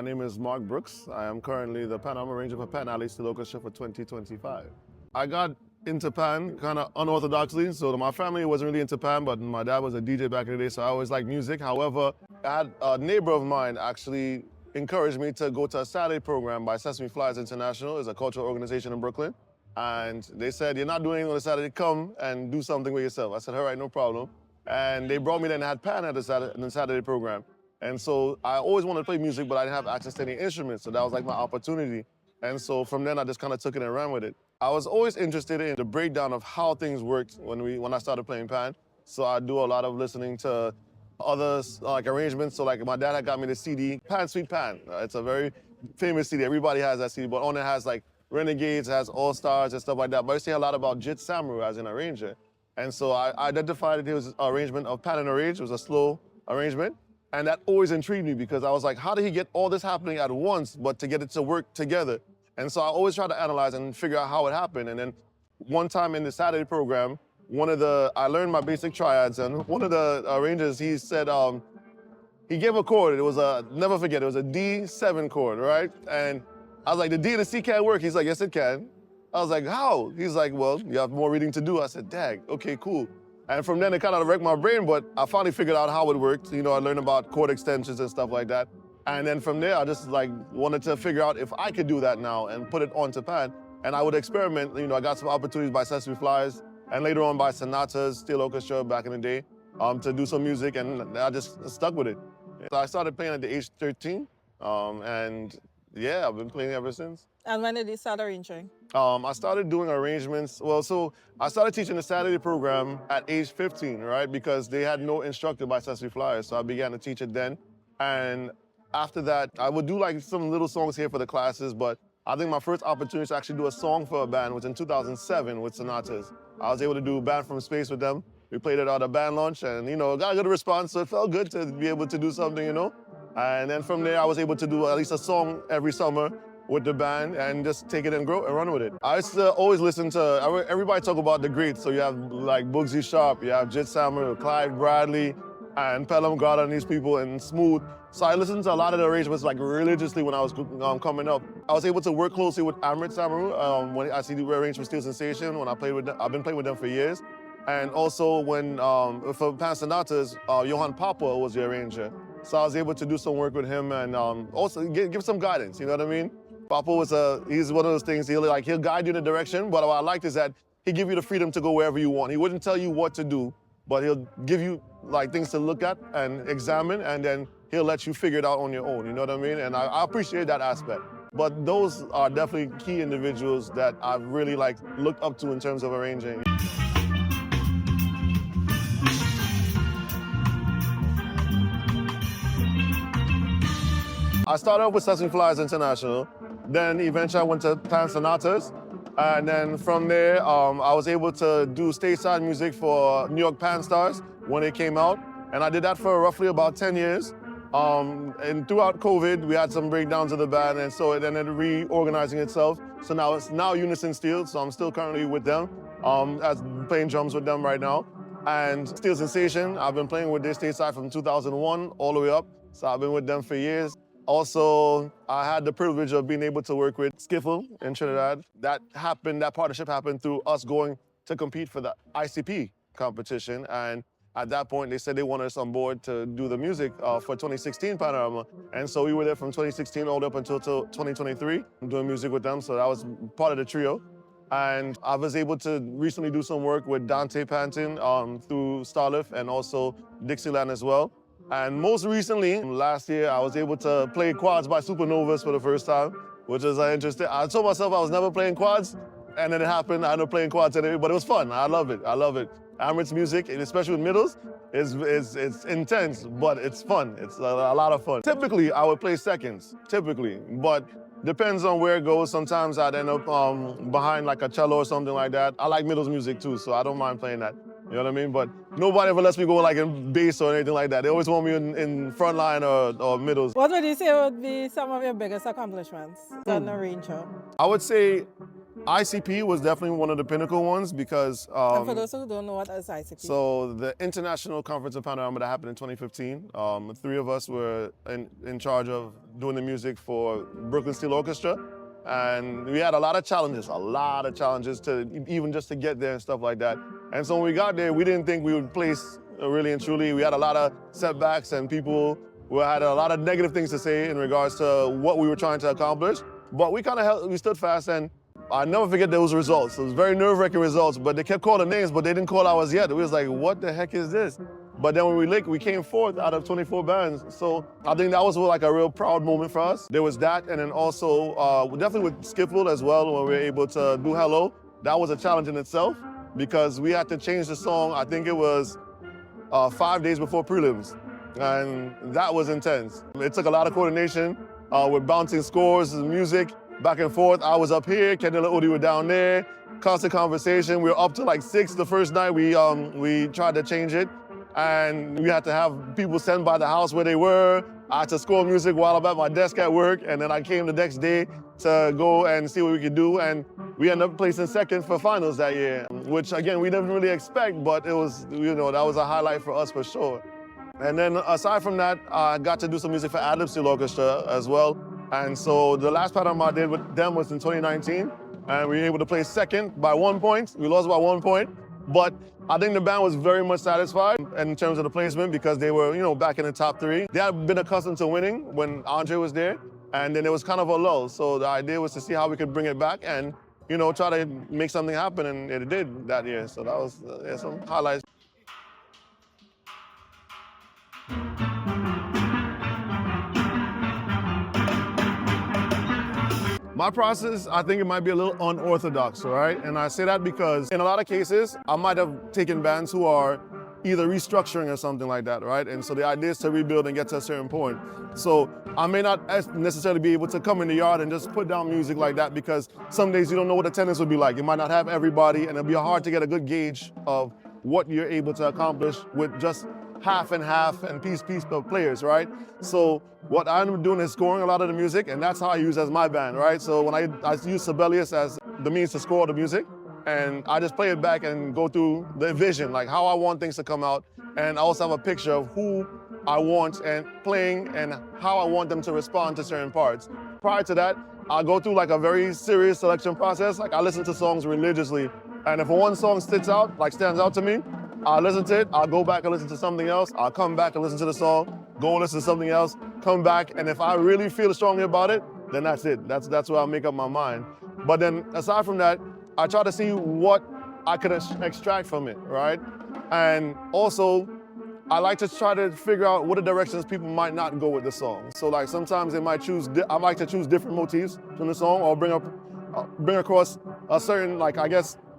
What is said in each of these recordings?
name is Marc Brooks. I am currently the Panorama arranger for Pan Alley Steel Orchestra for 2025. I got into Pan kind of unorthodoxly, so my family wasn't really into Pan, but my dad was a DJ back in the day, so I always liked music. However, I had a neighbor of mine actually encouraged me to go to a Saturday program by Sesame Flyers International. It's a cultural organization in Brooklyn. And they said, you're not doing anything on a Saturday, come and do something with yourself. I said, all right, no problem. And they brought me there and had Pan at the Saturday program. And so I always wanted to play music, but I didn't have access to any instruments. So that was like my opportunity. And so from then I just kind of took it and ran with it. I was always interested in the breakdown of how things worked when I started playing Pan. So I do a lot of listening to other like arrangements. So like my dad had got me the CD, Pan Sweet Pan. It's a very famous CD. Everybody has that CD, but on it has like Renegades, has All Stars and stuff like that. But I say a lot about Jit Samuel as an arranger. And so I identified that it was an arrangement of Pan and Arrange. It was a slow arrangement. And that always intrigued me because I was like, how did he get all this happening at once, but to get it to work together? And so I always try to analyze and figure out how it happened. And then one time in the Saturday program, I learned my basic triads, and one of the arrangers, he said, he gave a chord. It was never forget, it was a D7 chord, right? And I was like, the D and the C can't work. He's like, yes, it can. I was like, how? He's like, well, you have more reading to do. I said, dag, okay, cool. And from then it kind of wrecked my brain, but I finally figured out how it worked. You know, I learned about chord extensions and stuff like that. And then from there, I just like wanted to figure out if I could do that now and put it onto Pan. And I would experiment. You know, I got some opportunities by Sesame Flyers and later on by Sonatas, Steel Orchestra back in the day, to do some music, and I just stuck with it. So I started playing at the age 13, and yeah, I've been playing ever since. And when did you start arranging? I started doing arrangements. Well, so I started teaching the Saturday program at age 15, right? Because they had no instructor by Sesame Flyers, so I began to teach it then. And after that, I would do like some little songs here for the classes, but I think my first opportunity to actually do a song for a band was in 2007 with Sonatas. I was able to do Band from Space with them. We played it at a band launch and, you know, got a good response, so it felt good to be able to do something, you know? And then from there, I was able to do at least a song every summer with the band and just take it and grow and run with it. I used to always listen to, everybody talk about the greats. So you have like Bugsy Sharp, you have Jit Samuel, Clive Bradley, and Pelham Garda and these people, and Smooth. So I listened to a lot of the arrangements like religiously when I was coming up. I was able to work closely with Amrit Samuel when I see the arrange for Steel Sensation when I played with them. I've been playing with them for years. And also when, for Pan Sonatas, Johan Papa was the arranger. So I was able to do some work with him and also give some guidance, you know what I mean? Papa he's one of those things, he'll guide you in a direction, but what I liked is that he'd give you the freedom to go wherever you want. He wouldn't tell you what to do, but he'll give you like things to look at and examine, and then he'll let you figure it out on your own, you know what I mean? And I appreciate that aspect. But those are definitely key individuals that I've really like looked up to in terms of arranging. I started off with Sesame Flyers International, then eventually I went to Pan Sonatas, and then from there I was able to do stateside music for New York Pan Stars when it came out, and I did that for roughly about 10 years. And throughout COVID, we had some breakdowns of the band, and so it ended up reorganizing itself. So now it's Unison Steel, so I'm still currently with them, as playing drums with them right now. And Steel Sensation, I've been playing with this stateside from 2001 all the way up, so I've been with them for years. Also, I had the privilege of being able to work with Skiffle in Trinidad. That partnership happened through us going to compete for the ICP competition. And at that point, they said they wanted us on board to do the music for 2016 Panorama. And so we were there from 2016 all the way up until 2023, doing music with them. So that was part of the trio. And I was able to recently do some work with Dante Panton through Starlift and also Dixieland as well. And most recently, last year, I was able to play quads by Supernovas for the first time, which is interesting. I told myself I was never playing quads, and then it happened. I ended up playing quads today, but it was fun. I love it. I love it. Amrit's music, and especially with middles, it's intense, but it's fun. It's a lot of fun. Typically, I would play seconds, but depends on where it goes. Sometimes I'd end up behind like a cello or something like that. I like middles music too, so I don't mind playing that. You know what I mean? But nobody ever lets me go like in bass or anything like that. They always want me in front line or middles. What would you say would be some of your biggest accomplishments as an arranger? I would say ICP was definitely one of the pinnacle ones because and for those who don't know what is ICP. so the International Conference of Panorama that happened in 2015, three of us were in charge of doing the music for Brooklyn Steel Orchestra. And we had a lot of challenges to even just to get there and stuff like that. And so when we got there, we didn't think we would place really and truly. We had a lot of setbacks and people had a lot of negative things to say in regards to what we were trying to accomplish. But we we stood fast, and I never forget those results. It was very nerve-wracking results, but they kept calling names, but they didn't call ours yet. We was like, what the heck is this? But then when we came fourth out of 24 bands. So I think that was like a real proud moment for us. There was that, and then also definitely with Skiffle as well, when we were able to do Hello. That was a challenge in itself because we had to change the song. I think it was 5 days before prelims, and that was intense. It took a lot of coordination with bouncing scores and music back and forth. I was up here, Kendall and Odie were down there. Constant conversation. We were up to like 6 the first night. We tried to change it. And we had to have people stand by the house where they were. I had to score music while I'm at my desk at work, and then I came the next day to go and see what we could do, and we ended up placing second for finals that year, which again, we didn't really expect, but it was, that was a highlight for us for sure. And then aside from that, I got to do some music for Adlib Steel Orchestra as well. And so the last Panorama I did with them was in 2019, and we were able to place second by 1 point. We lost by 1 point. But I think the band was very much satisfied in terms of the placement because they were, back in the top 3. They had been accustomed to winning when Andre was there, and then it was kind of a lull. So the idea was to see how we could bring it back and, try to make something happen, and it did that year. So that was some highlights. My process, I think it might be a little unorthodox, all right? And I say that because in a lot of cases, I might have taken bands who are either restructuring or something like that, right? And so the idea is to rebuild and get to a certain point. So I may not necessarily be able to come in the yard and just put down music like that because some days you don't know what attendance will be like. You might not have everybody, and it'll be hard to get a good gauge of what you're able to accomplish with just half and piece of players, right? So what I'm doing is scoring a lot of the music, and that's how I use as my band, right? So when I use Sibelius as the means to score the music, and I just play it back and go through the vision, like how I want things to come out, and I also have a picture of who I want and playing and how I want them to respond to certain parts. Prior to that, I'll go through like a very serious selection process. Like I listen to songs religiously, and if one song stands out to me, I'll listen to it, I'll go back and listen to something else, I'll come back and listen to the song, go and listen to something else, come back, and if I really feel strongly about it, then that's it. That's where I'll make up my mind. But then aside from that, I try to see what I could extract from it, right? And also, I like to try to figure out what the directions people might not go with the song. So like sometimes I like to choose different motifs from the song or bring across a certain,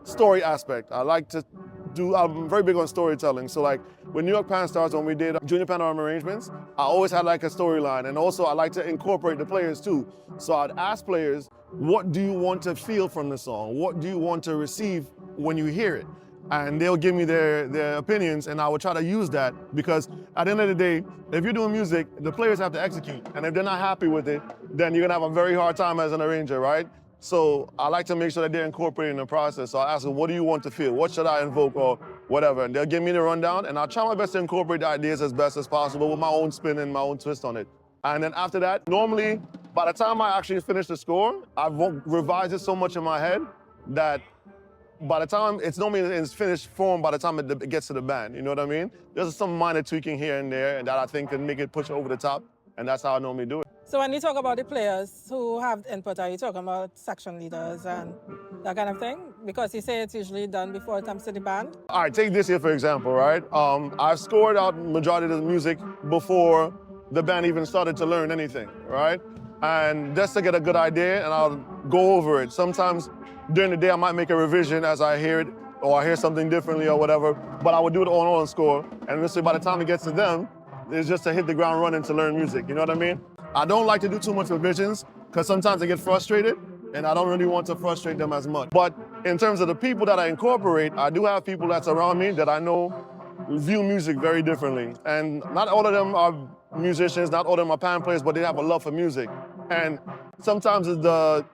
story aspect. I'm very big on storytelling. So like when New York Pan Stars, when we did Junior Panorama arrangements, I always had like a storyline. And also I like to incorporate the players too. So I'd ask players, what do you want to feel from the song? What do you want to receive when you hear it? And they'll give me their opinions, and I will try to use that because at the end of the day, if you're doing music, the players have to execute. And if they're not happy with it, then you're gonna have a very hard time as an arranger, right? So I like to make sure that they're incorporating the process. So I ask them, what do you want to feel? What should I invoke or whatever? And they'll give me the rundown, and I'll try my best to incorporate the ideas as best as possible with my own spin and my own twist on it. And then after that, normally, by the time I actually finish the score, I've revised it so much in my head that by the time it's normally in its finished form, by the time it gets to the band, you know what I mean? There's some minor tweaking here and there that I think can make it push over the top, and that's how I normally do it. So when you talk about the players who have input, are you talking about section leaders and that kind of thing? Because you say it's usually done before it comes to the band. All right, take this here for example, right? I've scored out majority of the music before the band even started to learn anything, right? And just to get a good idea, and I'll go over it. Sometimes during the day, I might make a revision as I hear it, or I hear something differently or whatever, but I would do it on score. And this way, by the time it gets to them, it's just to hit the ground running to learn music, you know what I mean? I don't like to do too much revisions because sometimes I get frustrated and I don't really want to frustrate them as much. But in terms of the people that I incorporate, I do have people that's around me that I know view music very differently. And not all of them are musicians, not all of them are pan players, but they have a love for music. And sometimes it's the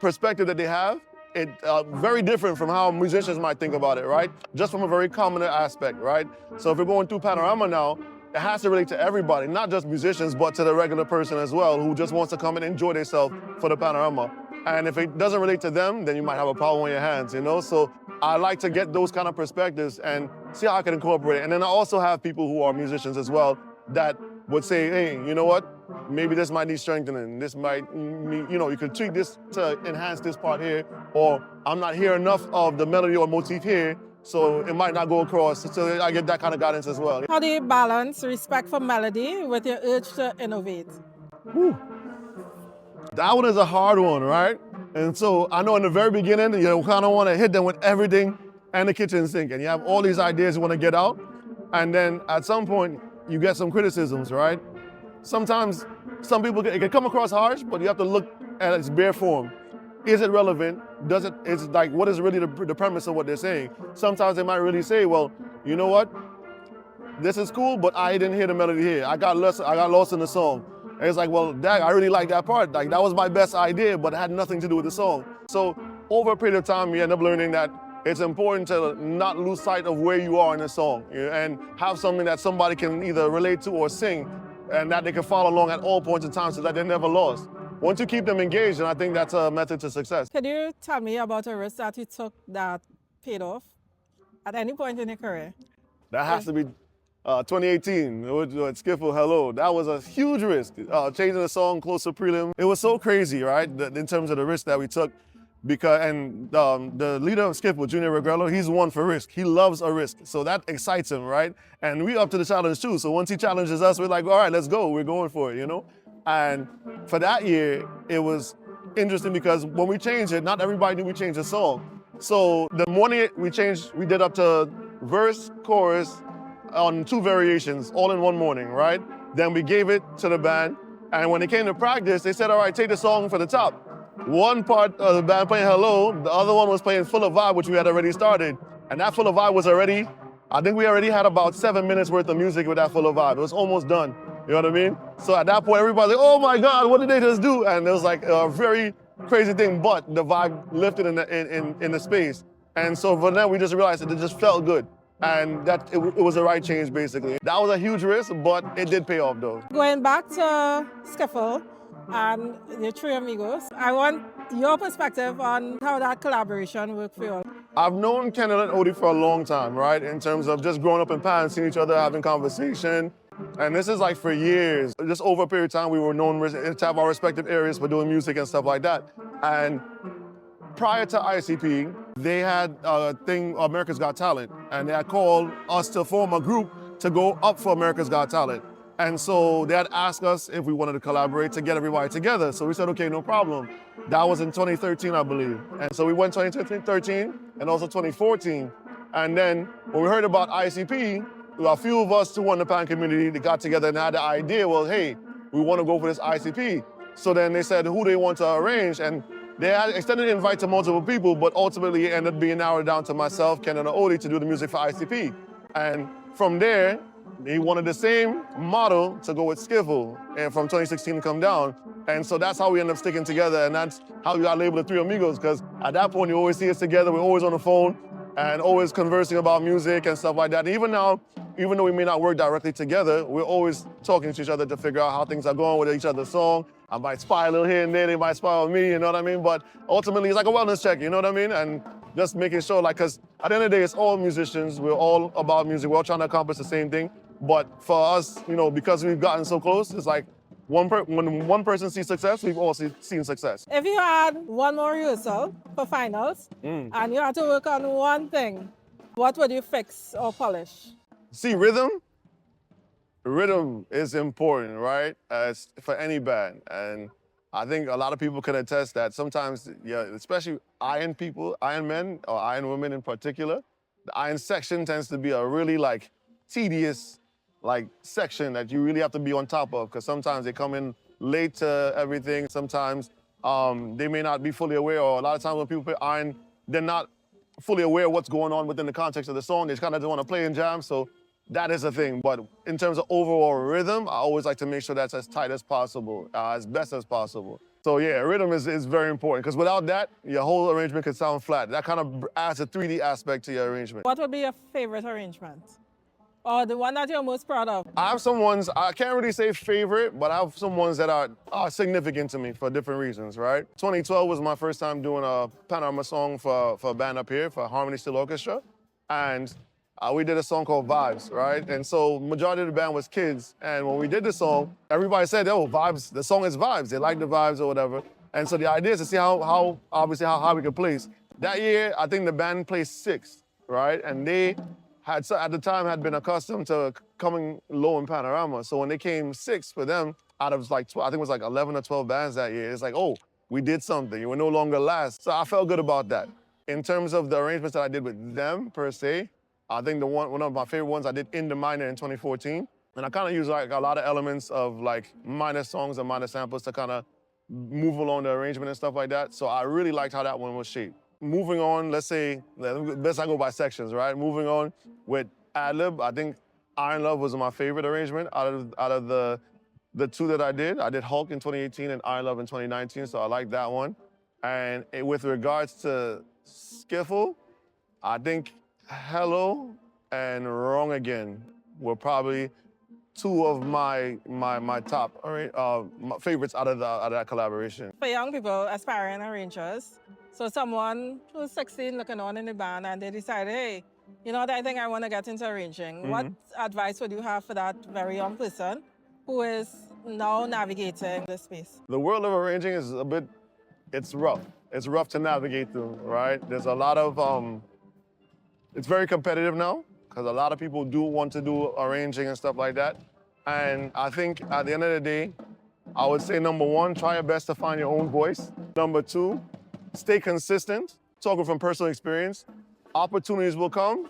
perspective that they have very different from how musicians might think about it, right? Just from a very common aspect, right? So if we're going through Panorama now, it has to relate to everybody, not just musicians, but to the regular person as well, who just wants to come and enjoy themselves for the Panorama. And if it doesn't relate to them, then you might have a problem on your hands, you know? So I like to get those kind of perspectives and see how I can incorporate it. And then I also have people who are musicians as well that would say, hey, you know what? Maybe this might need strengthening. This might need, you know, you could tweak this to enhance this part here, or I'm not hearing enough of the melody or motif here, so it might not go across. So I get that kind of guidance as well. How do you balance respect for melody with your urge to innovate? Whew. That one is a hard one, right? And so I know in the very beginning, you kind of want to hit them with everything and the kitchen sink, and you have all these ideas you want to get out, and then at some point you get some criticisms, right? Sometimes some people, it can come across harsh, but you have to look at its bare form. Is it relevant? It's like, what is really the premise of what they're saying? Sometimes they might really say, well, you know what? This is cool, but I didn't hear the melody here. I got lost in the song. And it's like, well, dang, I really like that part. Like, that was my best idea, but it had nothing to do with the song. So over a period of time, you end up learning that it's important to not lose sight of where you are in the song, you know, and have something that somebody can either relate to or sing, and that they can follow along at all points in time so that they're never lost. Once you keep them engaged, and I think that's a method to success. Can you tell me about a risk that you took that paid off at any point in your career? That has to be 2018 with Skiffle, Hello. That was a huge risk, changing the song close to prelim. It was so crazy, right, in terms of the risk that we took. And the leader of Skiffle, Junior Regrello, he's one for risk. He loves a risk, so that excites him, right? And we up to the challenge too. So once he challenges us, we're like, all right, let's go. We're going for it, you know? And for that year, it was interesting because when we changed it, not everybody knew we changed the song. So the morning we did up to verse, chorus on 2 variations, all in one morning, right? Then we gave it to the band, and when they came to practice, they said, all right, take the song for the top. One part of the band playing Hello, the other one was playing Full of Vibe, which we had already started. And that Full of Vibe was already, I think we already had about 7 minutes worth of music with that Full of Vibe. It was almost done, you know what I mean? So at that point, everybody's like, oh my God, what did they just do? And it was like a very crazy thing, but the vibe lifted in the space. And so for then we just realized that it just felt good. And that it was the right change, basically. That was a huge risk, but it did pay off, though. Going back to Skiffle and the 3 Amigos, I want your perspective on how that collaboration worked for you all. I've known Kendall and Odie for a long time, right? In terms of just growing up in Pan, seeing each other, having conversation. And this is like for years. Just over a period of time, we were known to have our respective areas for doing music and stuff like that. And prior to ICP, they had a thing, America's Got Talent, and they had called us to form a group to go up for America's Got Talent. And so they had asked us if we wanted to collaborate to get everybody together. So we said, okay, no problem. That was in 2013, I believe. And so we went 2013 and also 2014. And then when we heard about ICP, a few of us who were in the Pan community that got together and had the idea, well, hey, we want to go for this ICP. So then they said who they want to arrange, and they had extended the invite to multiple people, but ultimately it ended up being narrowed down to myself, Kendall, and Odie to do the music for ICP. And from there, they wanted the same model to go with Skiffle, and from 2016 to come down. And so that's how we ended up sticking together, and that's how we got labeled the 3 Amigos, because at that point you always see us together, we're always on the phone, and always conversing about music and stuff like that. And even now, even though we may not work directly together, we're always talking to each other to figure out how things are going with each other's song. I might spy a little here and there, they might spy on me, you know what I mean? But ultimately, it's like a wellness check, you know what I mean? And just making sure, like, because at the end of the day, it's all musicians, we're all about music, we're all trying to accomplish the same thing. But for us, you know, because we've gotten so close, it's like when one person sees success, we've all seen success. If you had one more rehearsal for finals, and you had to work on one thing, what would you fix or polish? See, rhythm is important, right? As for any band. And I think a lot of people can attest that sometimes, yeah, especially iron people, iron men, or iron women in particular, the iron section tends to be a really like tedious section that you really have to be on top of, because sometimes they come in late to everything. Sometimes they may not be fully aware, or a lot of times when people play iron, they're not fully aware of what's going on within the context of the song. They just kind of want to play and jam, so that is a thing. But in terms of overall rhythm, I always like to make sure that's as tight as possible, as best as possible. So yeah, rhythm is very important because without that, your whole arrangement could sound flat. That kind of adds a 3D aspect to your arrangement. What would be your favorite arrangement? Or the one that you're most proud of? I have some ones, I can't really say favorite, but I have some ones that are significant to me for different reasons, right? 2012 was my first time doing a Panorama song for a band up here, for Harmony Steel Orchestra. And we did a song called Vibes, right? And so majority of the band was kids. And when we did the song, everybody said, oh, vibes, the song is vibes. They like the vibes or whatever. And so the idea is to see how obviously how high we could place. That year, I think the band placed 6th, right? And they had, at the time, had been accustomed to coming low in Panorama. So when they came 6th for them, out of like, I think it was like 11 or 12 bands that year, it's like, oh, we did something. You were no longer last. So I felt good about that. In terms of the arrangements that I did with them, per se, I think one of my favorite ones I did in the minor in 2014. And I kind of use like a lot of elements of like minor songs and minor samples to kind of move along the arrangement and stuff like that. So I really liked how that one was shaped. Moving on, let's say, best I go by sections, right? Moving on with ad-lib, I think Iron Love was my favorite arrangement out of the 2 that I did. I did Hulk in 2018 and Iron Love in 2019, so I like that one. And with regards to Skiffle, I think Hello and Wrong Again were probably 2 of my top my favorites out of that collaboration. For young people, aspiring arrangers, so someone who's 16 looking on in the band and they decide, hey, you know what, I think I want to get into arranging. What advice would you have for that very young person who is now navigating this space? The world of arranging is it's rough. It's rough to navigate through, right? There's a lot of, it's very competitive now because a lot of people do want to do arranging and stuff like that. And I think at the end of the day, I would say number 1, try your best to find your own voice. Number 2, stay consistent. Talking from personal experience, opportunities will come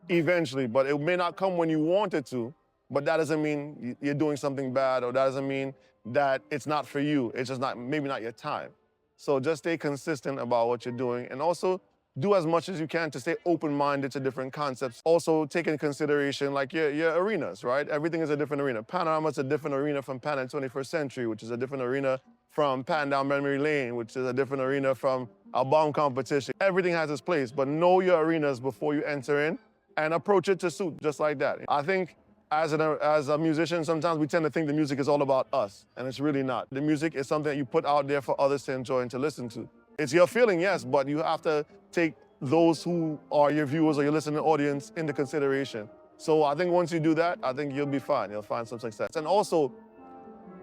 eventually, but it may not come when you want it to, but that doesn't mean you're doing something bad, or that doesn't mean that it's not for you. It's just maybe not your time. So just stay consistent about what you're doing, and also do as much as you can to stay open-minded to different concepts. Also take into consideration like your arenas, right? Everything is a different arena. Panorama is a different arena from Pan in 21st Century, which is a different arena from Pan down memory lane, which is a different arena from a bomb competition. Everything has its place, but know your arenas before you enter in and approach it to suit, just like that. I think as a musician, sometimes we tend to think the music is all about us, and it's really not. The music is something that you put out there for others to enjoy and to listen to. It's your feeling, yes, but you have to take those who are your viewers or your listening audience into consideration. So I think once you do that, I think you'll be fine. You'll find some success. And also,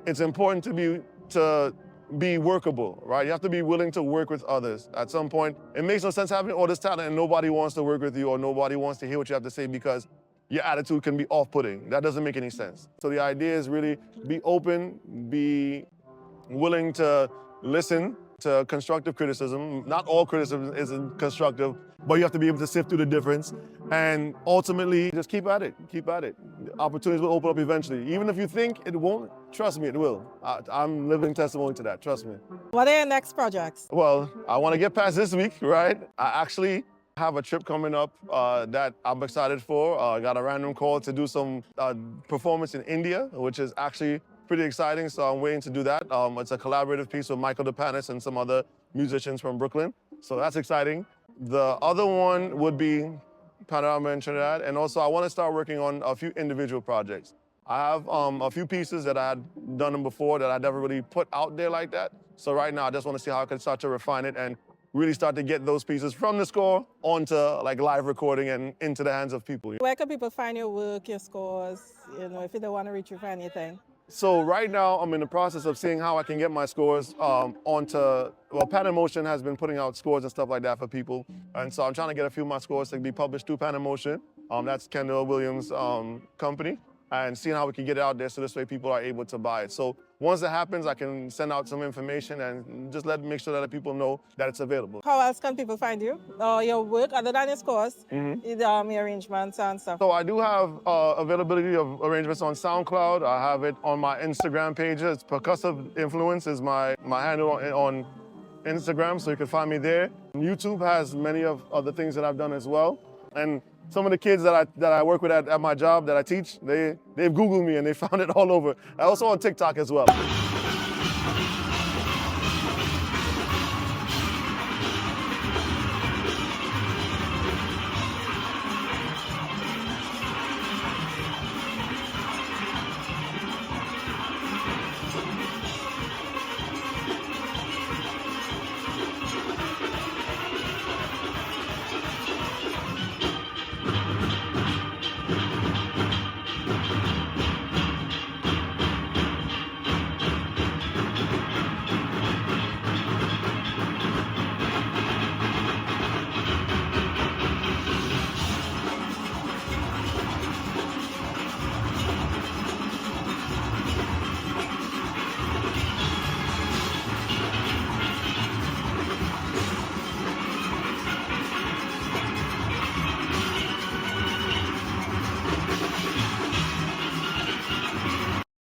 it's important to be workable, right? You have to be willing to work with others. At some point, it makes no sense having all this talent and nobody wants to work with you or nobody wants to hear what you have to say because your attitude can be off-putting. That doesn't make any sense. So the idea is really be open, be willing to listen to constructive criticism. Not all criticism is constructive, but you have to be able to sift through the difference. And ultimately, just keep at it, keep at it. Opportunities will open up eventually. Even if you think it won't, trust me, it will. I'm living testimony to that, trust me. What are your next projects? Well, I want to get past this week, right? I actually have a trip coming up that I'm excited for. I got a random call to do some performance in India, which is actually pretty exciting, so I'm waiting to do that. It's a collaborative piece with Michael DePanis and some other musicians from Brooklyn, so that's exciting. The other one would be Panorama in Trinidad, and also I want to start working on a few individual projects. I have a few pieces that I had done before that I never really put out there like that, so right now I just want to see how I can start to refine it and really start to get those pieces from the score onto like live recording and into the hands of people. Where can people find your work, your scores, you know, if they want to reach you for anything? So right now, I'm in the process of seeing how I can get my scores onto, well, Pan in Motion has been putting out scores and stuff like that for people. And so I'm trying to get a few of my scores to be published through Pan in Motion. That's Kendall Williams' company. And seeing how we can get it out there so this way people are able to buy it. So once that happens, I can send out some information and just make sure that people know that it's available. How else can people find you? Your work, other than your scores, your arrangements and stuff? So I do have availability of arrangements on SoundCloud. I have it on my Instagram pages. Percussive Influence is my handle on Instagram, so you can find me there. YouTube has many of the things that I've done as well. And some of the kids that I work with at my job that I teach, they've Googled me and they found it all over. I'm also on TikTok as well.